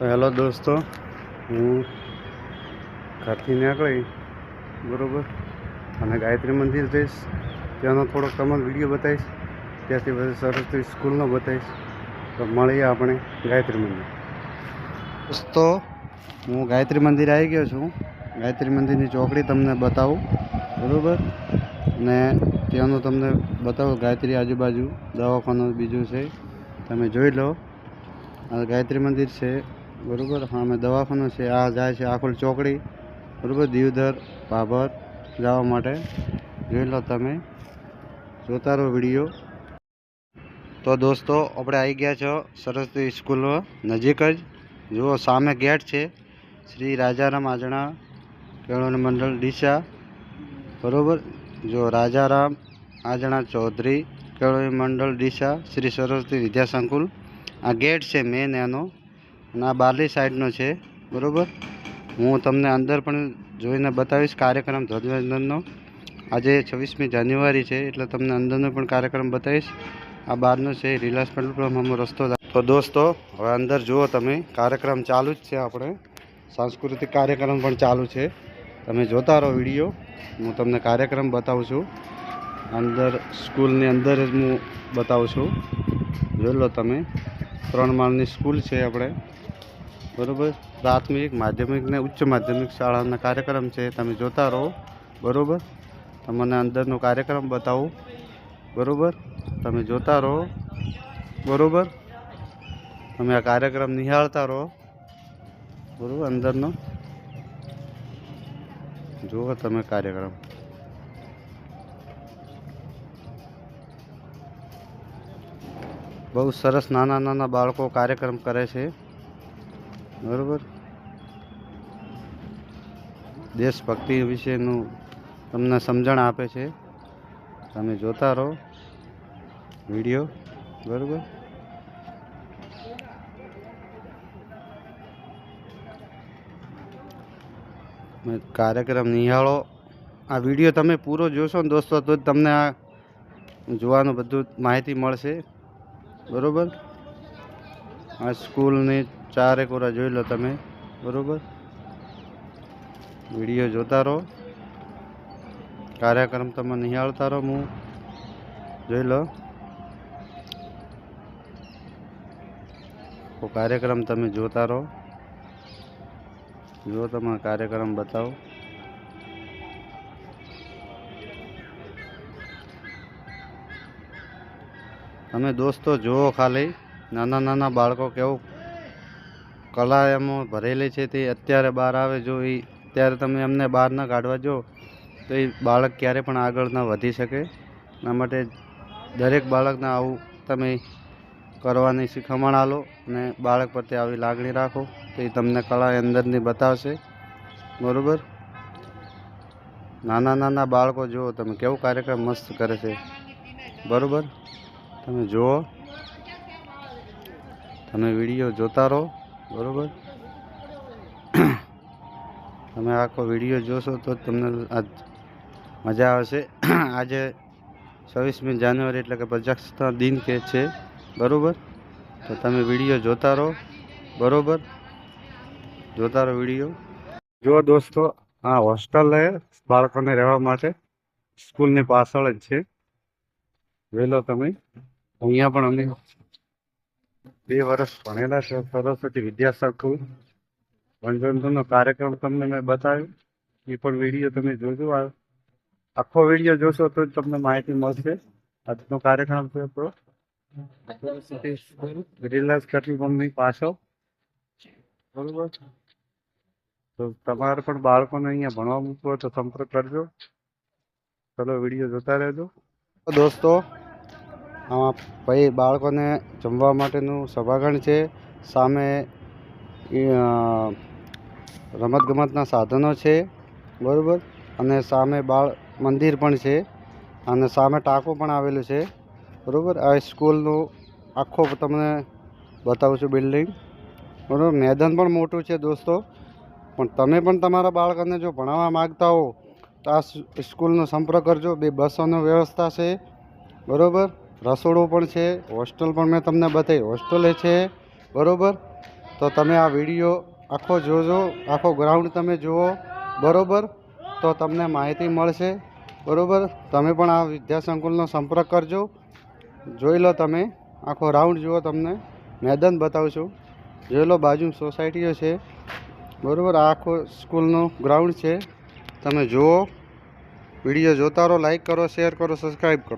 તો હેલો દોસ્તો, હું ઘરથી નીકળી બરાબર અને ગાયત્રી મંદિર જઈશ. ત્યાંનો થોડોક તમને વિડીયો બતાવીશ, ત્યાંથી પછી સરસ્વતી સ્કૂલનો બતાવીશ. તો મળીએ આપણે ગાયત્રી મંદિર. દોસ્તો, હું ગાયત્રી મંદિર આવી ગયો છું. ગાયત્રી મંદિરની ચોકડી તમને બતાવું બરાબર, ને ત્યાંનું તમને બતાવું. ગાયત્રી આજુબાજુ દવાખાનું બીજું છે, તમે જોઈ લો. આ ગાયત્રી મંદિર છે બરાબર. હા, અમે દવાખાનું છે. આ જાય છે આખુલ ચોકડી બરાબર, દીવદર ભાભર જવા માટે. જોઈ લો, તમે જોતા રહો વિડીયો. તો દોસ્તો, આપણે આવી ગયા છો સરસ્વતી સ્કૂલ નજીક જ. જુઓ, સામે ગેટ છે. શ્રી રાજારામ આજણા કેળવણી મંડળ ડીસા બરાબર. જો રાજારામ આજણા ચૌધરી કેળવણી મંડળ ડીસા શ્રી સરસ્વતી વિદ્યા સંકુલ. આ ગેટ છે મેન એનો, અને આ બારલી સાઈડનો છે બરાબર. હું તમને અંદર પણ જોઈને બતાવીશ કાર્યક્રમ ધ્વજવંદનનો. આજે 26મી જાન્યુઆરી છે, એટલે તમને અંદરનો પણ કાર્યક્રમ બતાવીશ. આ બહારનો છે રિલાયન્સ પેટ્રોલ પંપનો રસ્તો. તો દોસ્તો, હવે અંદર જુઓ તમે, કાર્યક્રમ ચાલુ જ છે. આપણે સાંસ્કૃતિક કાર્યક્રમ પણ ચાલુ છે. તમે જોતા રહો વિડીયો. હું તમને કાર્યક્રમ બતાવું છું. અંદર સ્કૂલની અંદર જ હું બતાવું છું. જોઈ લો તમે. 3 માળની સ્કૂલ છે આપણે બરાબર. પ્રાથમિક, માધ્યમિક ને ઉચ્ચ માધ્યમિક શાળાના કાર્યક્રમ છે. તમે જોતા રહો બરાબર. તમને અંદરનો કાર્યક્રમ બતાવું બરાબર. તમે જોતા રહો બરાબર. તમે આ કાર્યક્રમ નિહાળતા રહો બરાબર. અંદરનો જુઓ તમે કાર્યક્રમ. બહુ સરસ નાના નાના બાળકો કાર્યક્રમ કરે છે બરાબર. દેશભક્તિ વિશેનું તમને સમજણ આપે છે. તમે જોતા રહો વિડીયો બરાબર. કાર્યક્રમ નિહાળો. આ વિડીયો તમે પૂરો જોશો ને દોસ્તો, તો તમને આ જોવાનું બધું માહિતી મળશે બરાબર. આ સ્કૂલની ચારે કોરા જોઈ લો તમે બરાબર. વિડીયો જોતા રહો, કાર્યક્રમ તમે નિહાળતા રહો. હું જોઈ લો કાર્યક્રમ તમે જોતા રહો. જો તમે કાર્યક્રમ બતાવો. તમે દોસ્તો જુઓ ખાલી, નાના નાના બાળકો કેવું કલા એમાં ભરેલી છે તે અત્યારે બહાર આવે. જો એ ત્યારે તમે એમને બહાર ના કાઢવા જો, તો એ બાળક ક્યારે પણ આગળ ના વધી શકે. એના માટે દરેક બાળકને આવું તમે કરવાની શીખામણ આલો, અને બાળક પ્રત્યે આવી લાગણી રાખો, તો એ તમને કળા અંદરની બતાવશે બરાબર. નાના નાના બાળકો જુઓ તમે કેવું કાર્યક્રમ મસ્ત કરે છે બરાબર. તમે જુઓ, તમે વિડીયો જોતા રહો બરાબર. તમે આખો વિડીયો જોશો તો તમને આજ મજા આવશે. આજે 26મી જાન્યુઆરી એટલે કે પ્રજાસત્તાક દિન કે છે બરાબર. તો તમે વિડીયો જોતા રહો બરાબર. જોતા રહો વિડીયો. જો દોસ્તો, આ હોસ્ટેલ છે બાળકોને રહેવા માટે, સ્કૂલની પાછળ જ છે. જોઈ લો તમે. અહીંયા પણ અમે 2 વર્ષ ભણેલા છે. સરસ્વતી વિદ્યા સંકુલ વંદનનો કાર્યક્રમ તમને મેં બતાવ્યો. એ પણ વિડીયો તમે જોજો. આખો વિડીયો જોશો તો જ તમને માહિતી મળશે. આજનો કાર્યક્રમ છે તો સરસ્વતી સ્કૂલ રિલાયન્સ પેટ્રોલ પંપની પાછળ બરોબર. તો તમારે પણ બાળકોને અહીંયા ભણવા મૂકવો હોય તો સંપર્ક કરજો. ચલો, વિડીયો જોતા રહેજો દોસ્તો. આમાં ભાઈ બાળકોને જમવા માટેનું સભાખંડ છે. સામે રમતગમતના સાધનો છે બરાબર. અને સામે બાળ મંદિર પણ છે, અને સામે ટાંકો પણ આવેલું છે બરાબર. આ સ્કૂલનું આખો તમને બતાવું છું બિલ્ડિંગ બરાબર. મેદાન પણ મોટું છે દોસ્તો. પણ તમે પણ તમારા બાળકોને જો ભણાવવા માગતા હો તો આ સ્કૂલનો સંપર્ક કરજો. 2 બસોની વ્યવસ્થા છે બરાબર. રસોડું પણ છે. હોસ્ટેલ પણ મેં તમને બતાવી, હોસ્ટેલ છે બરાબર. તો તો તમે આ વિડીયો આખો જોજો, આખો ગ્રાઉન્ડ તમે જુઓ, બરાબર, તો તમને માહિતી મળશે, બરાબર. તમે પણ આ વિદ્યાસંકુલનો સંપર્ક કરજો. જોઈ લો, તમે આખો રાઉન્ડ જુઓ, તમને મેદાન બતાવું છું. જોઈ લો, બાજુ સોસાયટીઓ છે, બરાબર. આ આખો સ્કૂલનું ગ્રાઉન્ડ છે. તમે જુઓ, વિડીયો જોતા રહો, લાઈક કરો, શેર કરો, સબસ્ક્રાઈબ કરો.